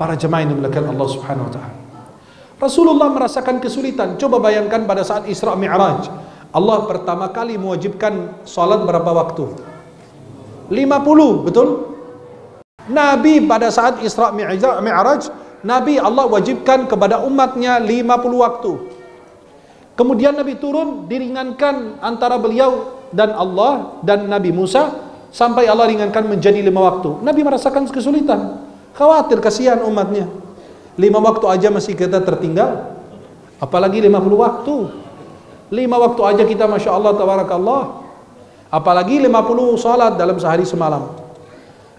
Para jemaah yang dimuliakan Allah Subhanahu wa taala. Rasulullah merasakan kesulitan. Coba bayangkan pada saat Isra Mi'raj, Allah pertama kali mewajibkan salat berapa waktu? 50, betul? Nabi pada saat Isra Mi'raj, Nabi Allah wajibkan kepada umatnya 50 waktu. Kemudian Nabi turun, diringankan antara beliau dan Allah dan Nabi Musa, sampai Allah ringankan menjadi 5 waktu. Nabi merasakan kesulitan, khawatir, kasihan umatnya. 5 waktu aja masih kita tertinggal, apalagi 50 waktu. 5 waktu aja kita Masya Allah, tabarakallah, apalagi 50 salat dalam sehari semalam.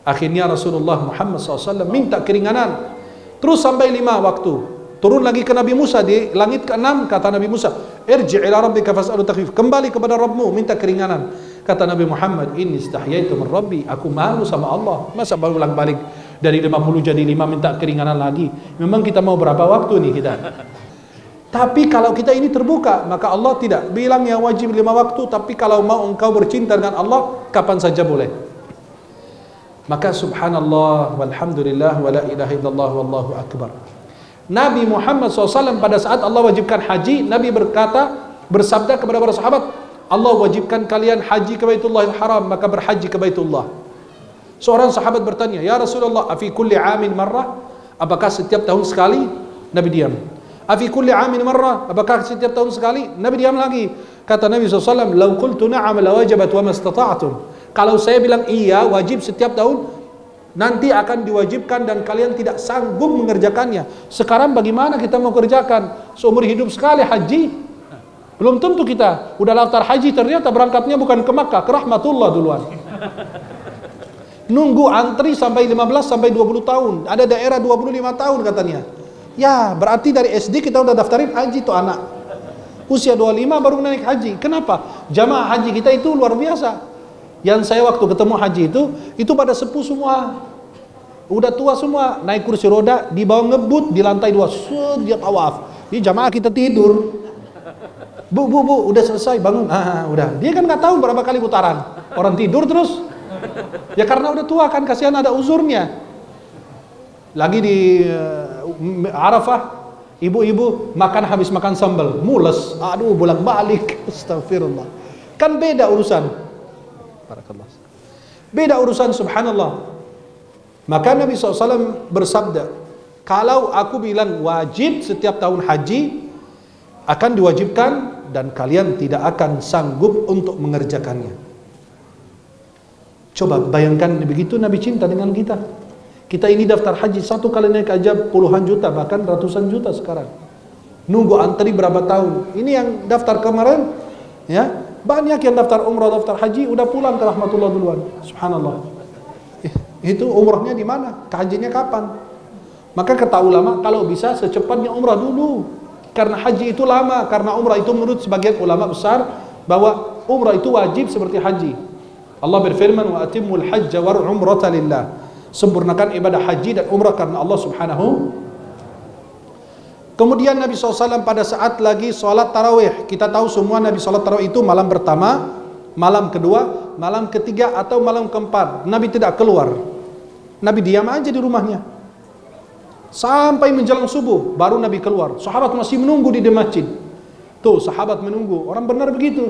Akhirnya Rasulullah Muhammad SAW minta keringanan, terus sampai 5 waktu. Turun lagi ke Nabi Musa di langit ke-6, kata Nabi Musa, irji' ila rabbika fas'alu takhfif, kembali kepada Rabbmu minta keringanan. Kata Nabi Muhammad, inni istahyaitu min rabbi, aku malu sama Allah, masa baru ulang balik dari 50 jadi 5 minta keringanan lagi. Memang kita mau berapa waktu nih kita? Tapi kalau kita ini terbuka, maka Allah tidak bilang yang wajib 5 waktu, tapi kalau mau engkau bercinta dengan Allah, kapan saja boleh. Maka subhanallah walhamdulillah wala ilaha illallah wallahu akbar. Nabi Muhammad SAW pada saat Allah wajibkan haji, Nabi bersabda kepada para sahabat, Allah wajibkan kalian haji ke Baitullahil Haram, maka berhaji ke Baitullah. Seorang sahabat bertanya, ya Rasulullah, afi kulli amin marrah, apakah setiap tahun sekali? Nabi diam. Afi kulli amin marrah, apakah setiap tahun sekali? Nabi diam lagi. Kata Nabi SAW, lau qultu na'am la wajabat wa mastata'tum. Kalau saya bilang iya, wajib setiap tahun, nanti akan diwajibkan dan kalian tidak sanggup mengerjakannya. Sekarang bagaimana kita mau kerjakan? Seumur hidup sekali haji. Belum tentu kita udah daftar haji, ternyata berangkatnya bukan ke Makkah, ke Rahmatullah duluan. Nunggu antri sampai 15 sampai 20 tahun. Ada daerah 25 tahun katanya. Ya, berarti dari SD kita udah daftarin haji tuh anak. Usia 25 baru naik haji. Kenapa? Jamaah haji kita itu luar biasa. Yang saya waktu ketemu haji itu pada sepuh semua, udah tua semua, naik kursi roda, di bawah ngebut di lantai 2, dia tawaf. Ini jamaah kita tidur. Bu, udah selesai, bangun. Udah. Dia kan nggak tahu berapa kali putaran. Orang tidur terus. Ya karena udah tua kan, kasihan, ada uzurnya. Lagi di Arafah, ibu-ibu makan habis makan sambal, mules. Aduh, bolak-balik. Astagfirullah. Kan beda urusan. Beda urusan, subhanallah. Maka Nabi SAW bersabda, kalau aku bilang wajib setiap tahun haji, akan diwajibkan dan kalian tidak akan sanggup untuk mengerjakannya. Coba bayangkan, begitu Nabi cinta dengan kita. Kita ini daftar haji, satu kali naik aja puluhan juta, bahkan ratusan juta sekarang. Nunggu antri berapa tahun. Ini yang daftar kemarin, ya, banyak yang daftar umrah, daftar haji, udah pulang ke Rahmatullah duluan. Subhanallah. Itu umrahnya di mana? Hajinya kapan? Maka kata ulama, kalau bisa secepatnya umrah dulu. Karena haji itu lama, karena umrah itu menurut sebagian ulama besar bahwa umrah itu wajib seperti haji. Allah berfirman, wa atimul hajja war umrata lillah. Sempurnakan ibadah haji dan umrah karena Allah Subhanahu. Kemudian Nabi SAW pada saat lagi sholat tarawih, kita tahu semua Nabi sholat tarawih itu malam pertama, malam kedua, malam ketiga atau malam keempat. Nabi tidak keluar, Nabi diam aja di rumahnya sampai menjelang subuh, baru Nabi keluar. Sahabat masih menunggu di masjid. Tuh sahabat menunggu, orang benar begitu.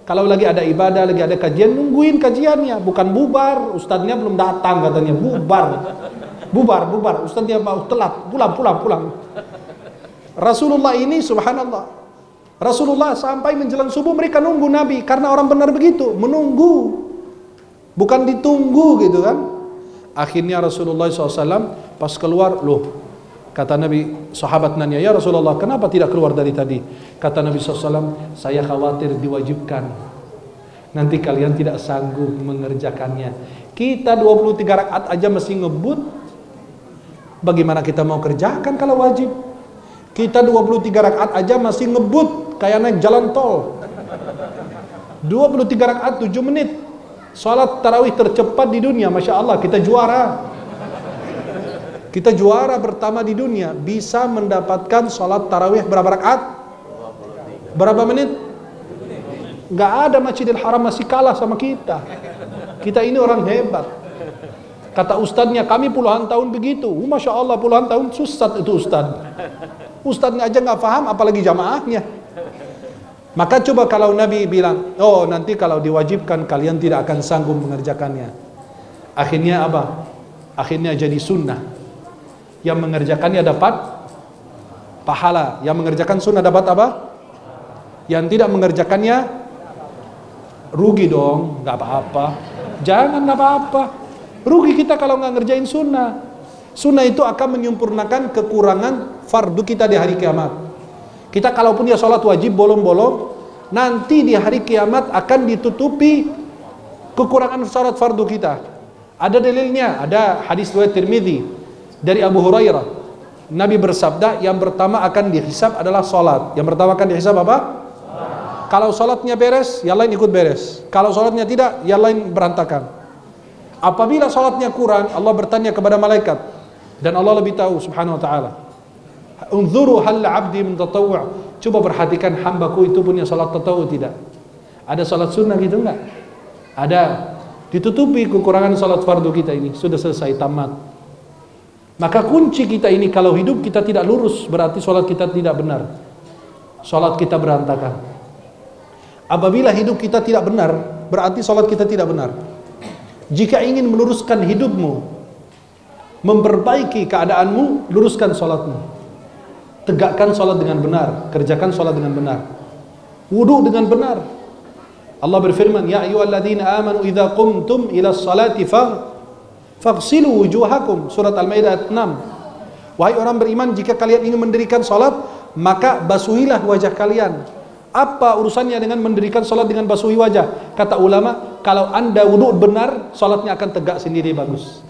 Kalau lagi ada ibadah, lagi ada kajian, nungguin kajiannya, bukan bubar. Ustadznya belum datang katanya, bubar, ustadznya mau telat, pulang. Rasulullah ini subhanallah, Rasulullah sampai menjelang subuh mereka nunggu Nabi, karena orang benar begitu, menunggu, bukan ditunggu gitu kan. Akhirnya Rasulullah SAW pas keluar, loh, kata Nabi, sahabat nanya, ya Rasulullah, kenapa tidak keluar dari tadi? Kata Nabi SAW, saya khawatir diwajibkan, nanti kalian tidak sanggup mengerjakannya. Kita 23 rakaat aja masih ngebut, bagaimana kita mau kerjakan kalau wajib? Kita 23 rakaat aja masih ngebut kayak naik jalan tol. 23 rakaat 7 menit. Salat tarawih tercepat di dunia, Masya Allah, kita juara. Kita juara pertama di dunia, bisa mendapatkan salat tarawih berapa rakaat? Berapa menit? Gak ada Masjidil Haram masih kalah sama kita. Kita ini orang hebat. Kata ustadznya, kami puluhan tahun begitu. Masya Allah, puluhan tahun susah itu ustadz. Ustadznya aja nggak paham, apalagi jamaahnya. Maka coba kalau Nabi bilang, oh nanti kalau diwajibkan kalian tidak akan sanggup mengerjakannya. Akhirnya apa? Akhirnya jadi sunnah. Yang mengerjakannya dapat pahala. Yang mengerjakan sunnah dapat apa? Yang tidak mengerjakannya rugi dong, nggak apa-apa. Jangan apa-apa. Rugi kita kalau nggak ngerjain sunnah. Sunnah itu akan menyempurnakan kekurangan fardu kita di hari kiamat. Kita kalaupun ya sholat wajib bolong-bolong, nanti di hari kiamat akan ditutupi kekurangan sholat fardu kita. Ada dalilnya, ada hadis riwayat Tirmidzi dari Abu Hurairah. Nabi bersabda, yang pertama akan dihisab adalah sholat. Yang pertama akan dihisab apa? Kalau sholatnya beres, yang lain ikut beres. Kalau sholatnya tidak, yang lain berantakan. Apabila sholatnya kurang, Allah bertanya kepada malaikat, dan Allah lebih tahu subhanahu wa ta'ala. Unzuru hal 'abdi min tatawwu'. Coba perhatikan hambaku itu punya sholat tatawwu tidak? Ada sholat sunnah gitu enggak? Ada. Ditutupi kekurangan sholat fardu kita ini, sudah selesai, tamat. Maka kunci kita ini, kalau hidup kita tidak lurus, berarti sholat kita tidak benar. Sholat kita berantakan. Apabila hidup kita tidak benar, berarti sholat kita tidak benar. Jika ingin meluruskan hidupmu, memperbaiki keadaanmu, luruskan sholatmu. Tegakkan sholat dengan benar, kerjakan sholat dengan benar, wudu dengan benar. Allah berfirman, ya ayyuhalladzina amanu idza qumtum ila sholati faghsilu wujuhakum. Surat Al-Maidah ayat 6. Wahai orang beriman, jika kalian ingin mendirikan sholat, maka basuhilah wajah kalian. Apa urusannya dengan mendirikan sholat dengan basuhi wajah? Kata ulama, kalau anda wudu benar, sholatnya akan tegak sendiri, bagus.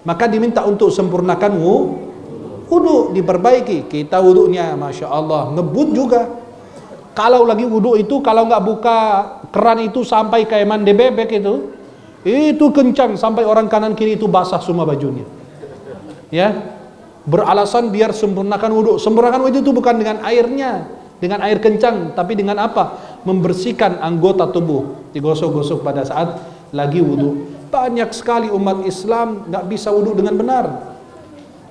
Maka diminta untuk sempurnakan wudu, diperbaiki. Kita wudunya, masya Allah, ngebut juga. Kalau lagi wudu itu, kalau nggak buka keran itu sampai kayak mandi bebek itu kencang sampai orang kanan kiri itu basah semua bajunya. Ya, beralasan biar sempurnakan wudu. Sempurnakan wudu itu bukan dengan airnya, dengan air kencang, tapi dengan apa? Membersihkan anggota tubuh, digosok-gosok pada saat lagi wudu. Banyak sekali umat Islam nggak bisa wudu dengan benar.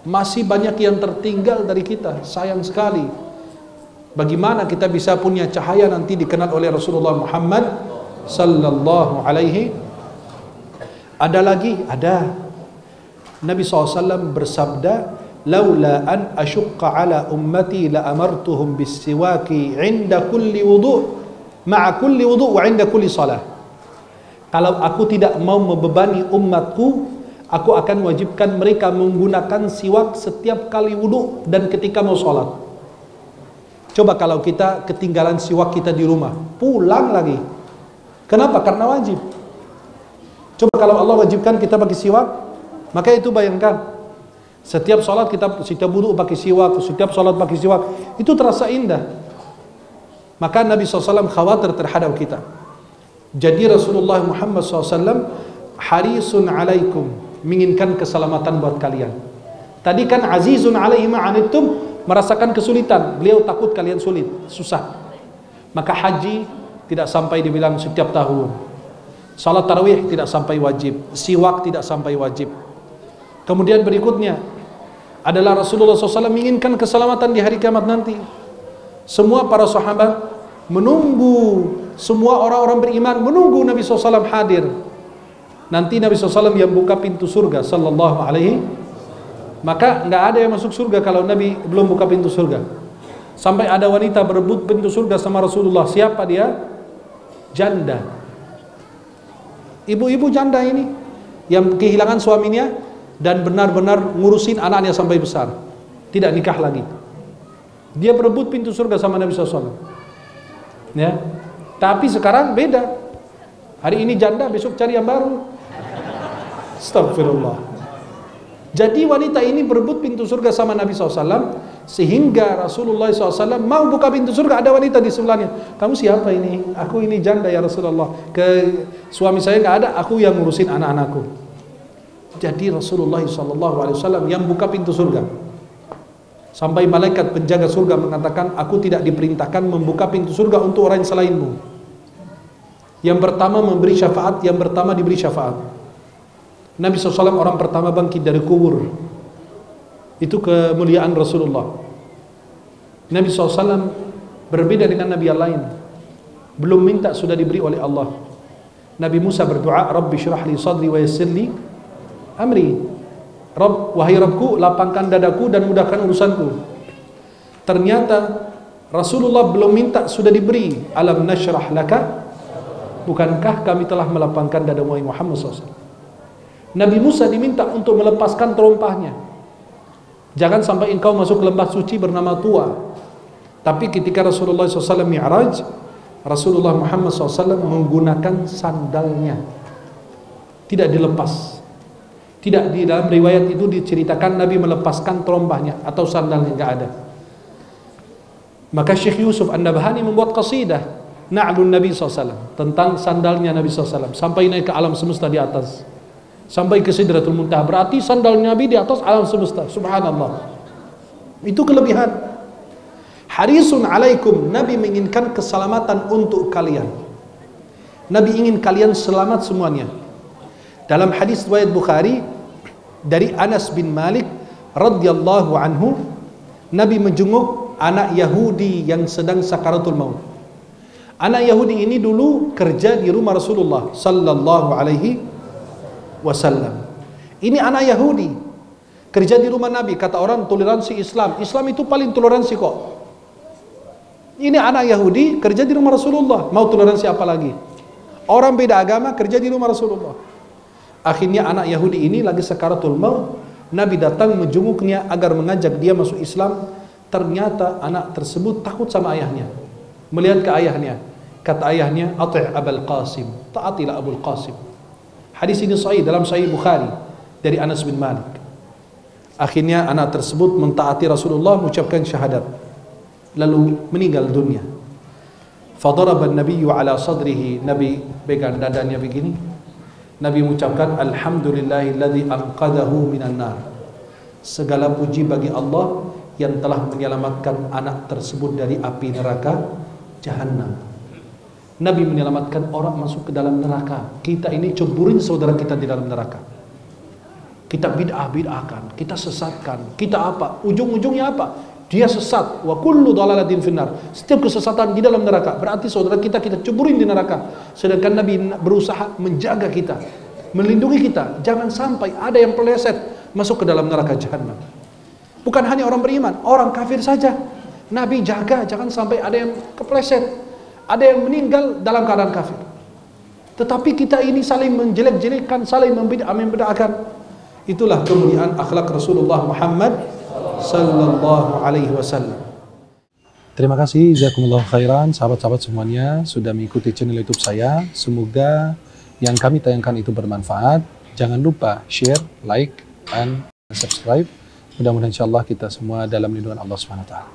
Masih banyak yang tertinggal dari kita, sayang sekali. Bagaimana kita bisa punya cahaya nanti dikenal oleh Rasulullah Muhammad sallallahu alaihi. Ada lagi, ada. Nabi SAW bersabda, laula an asyukka ala ummati la amartuhum bis-siwaki 'inda kulli wudu' ma'a kulli wudu' wa 'inda kulli salah. Kalau aku tidak mau membebani umatku, aku akan wajibkan mereka menggunakan siwak setiap kali wudu dan ketika mau sholat. Coba kalau kita ketinggalan siwak kita di rumah, pulang lagi. Kenapa? Karena wajib. Coba kalau Allah wajibkan kita pakai siwak, maka itu bayangkan. Setiap sholat kita wudu pakai siwak, setiap sholat pakai siwak, itu terasa indah. Maka Nabi SAW khawatir terhadap kita. Jadi Rasulullah Muhammad SAW harisun alaikum, menginginkan keselamatan buat kalian. Tadi kan azizun alaihi ma'anittum, merasakan kesulitan. Beliau takut kalian sulit, susah. Maka haji tidak sampai dibilang setiap tahun. Salat tarawih tidak sampai wajib. Siwak tidak sampai wajib. Kemudian berikutnya adalah Rasulullah SAW menginginkan keselamatan di hari kiamat nanti. Semua para sahabat menunggu, semua orang-orang beriman menunggu Nabi SAW hadir. Nanti Nabi SAW yang buka pintu surga sallallahu alaihi. Maka nggak ada yang masuk surga kalau Nabi belum buka pintu surga. Sampai ada wanita berebut pintu surga sama Rasulullah. Siapa dia? Janda. Ibu-ibu janda ini yang kehilangan suaminya dan benar-benar ngurusin anaknya sampai besar, tidak nikah lagi. Dia berebut pintu surga sama Nabi SAW. Ya, tapi sekarang beda. Hari ini janda, besok cari yang baru. Astagfirullah. Jadi wanita ini berebut pintu surga sama Nabi SAW, sehingga Rasulullah SAW mau buka pintu surga, ada wanita di sebelahnya. Kamu siapa ini? Aku ini janda ya Rasulullah. Suami saya nggak ada, aku yang ngurusin anak-anakku. Jadi Rasulullah SAW yang buka pintu surga. Sampai malaikat penjaga surga mengatakan, aku tidak diperintahkan membuka pintu surga untuk orang selainmu. Yang pertama memberi syafaat, yang pertama diberi syafaat. Nabi SAW orang pertama bangkit dari kubur. Itu kemuliaan Rasulullah. Nabi SAW berbeda dengan Nabi yang lain. Belum minta sudah diberi oleh Allah. Nabi Musa berdoa, Rabbi syrah li sadri wa yassir li amri. Rabb, wahai Rabbku, lapangkan dadaku dan mudahkan urusanku. Ternyata Rasulullah belum minta sudah diberi. Alam nashrah laka, bukankah kami telah melapangkan dada Muhammad SAW. Nabi Musa diminta untuk melepaskan terompahnya. Jangan sampai engkau masuk ke lembah suci bernama Tua. Tapi ketika Rasulullah SAW Mi'raj, Rasulullah Muhammad SAW menggunakan sandalnya, tidak dilepas. Tidak, di dalam riwayat itu diceritakan Nabi melepaskan terompahnya atau sandalnya, enggak ada. Maka Syekh Yusuf An-Nabhani membuat qasidah Na'lun Nabi SAW, tentang sandalnya Nabi SAW, sampai naik ke alam semesta di atas, sampai ke Sidratul Muntaha. Berarti sandal Nabi di atas alam semesta. Subhanallah. Itu kelebihan. Harisun alaikum, Nabi menginginkan keselamatan untuk kalian. Nabi ingin kalian selamat semuanya. Dalam hadis riwayat Bukhari dari Anas bin Malik radhiyallahu anhu, Nabi menjenguk anak Yahudi yang sedang sakaratul maut. Anak Yahudi ini dulu kerja di rumah Rasulullah sallallahu alaihi wasallam. Ini anak Yahudi kerja di rumah Nabi. Kata orang toleransi Islam, Islam itu paling toleransi kok. Ini anak Yahudi kerja di rumah Rasulullah, mau toleransi apa lagi? Orang beda agama kerja di rumah Rasulullah. Akhirnya anak Yahudi ini lagi sakaratul maut, Nabi datang menjenguknya agar mengajak dia masuk Islam. Ternyata anak tersebut takut sama ayahnya. Melihat ke ayahnya, kata ayahnya, "Ati' Abul Qasim." Taatilah Abul Qasim. Hadis ini sahih dalam Sahih Bukhari dari Anas bin Malik. Akhirnya anak tersebut mentaati Rasulullah, mengucapkan syahadat, lalu meninggal dunia. Fadaraba an-nabiyyu ala sadrihi, Nabi pegang dadanya begini. Nabi mengucapkan, Alhamdulillahilladzi anqadahu minan nar. Segala puji bagi Allah yang telah menyelamatkan anak tersebut dari api neraka Jahannam. Nabi menyelamatkan orang masuk ke dalam neraka. Kita ini ceburin saudara kita di dalam neraka. Kita bid'ah-bid'ahkan, kita sesatkan, kita apa? Ujung-ujungnya apa? Dia sesat. Wa kullu dhalalatin finnar. Setiap kesesatan di dalam neraka. Berarti saudara kita ceburin di neraka. Sedangkan Nabi berusaha menjaga kita, melindungi kita, jangan sampai ada yang peleset masuk ke dalam neraka Jahannam. Bukan hanya orang beriman, orang kafir saja Nabi jaga, jangan sampai ada yang kepleset, ada yang meninggal dalam keadaan kafir. Tetapi kita ini saling menjelek-jelekkan, saling membedakkan. Itulah kemuliaan akhlak Rasulullah Muhammad sallallahu alaihi wasallam. Terima kasih, jazakumullah khairan, sahabat-sahabat semuanya sudah mengikuti channel YouTube saya. Semoga yang kami tayangkan itu bermanfaat. Jangan lupa share, like, dan subscribe. Mudah-mudahan insyaallah kita semua dalam lindungan Allah Subhanahu wa taala.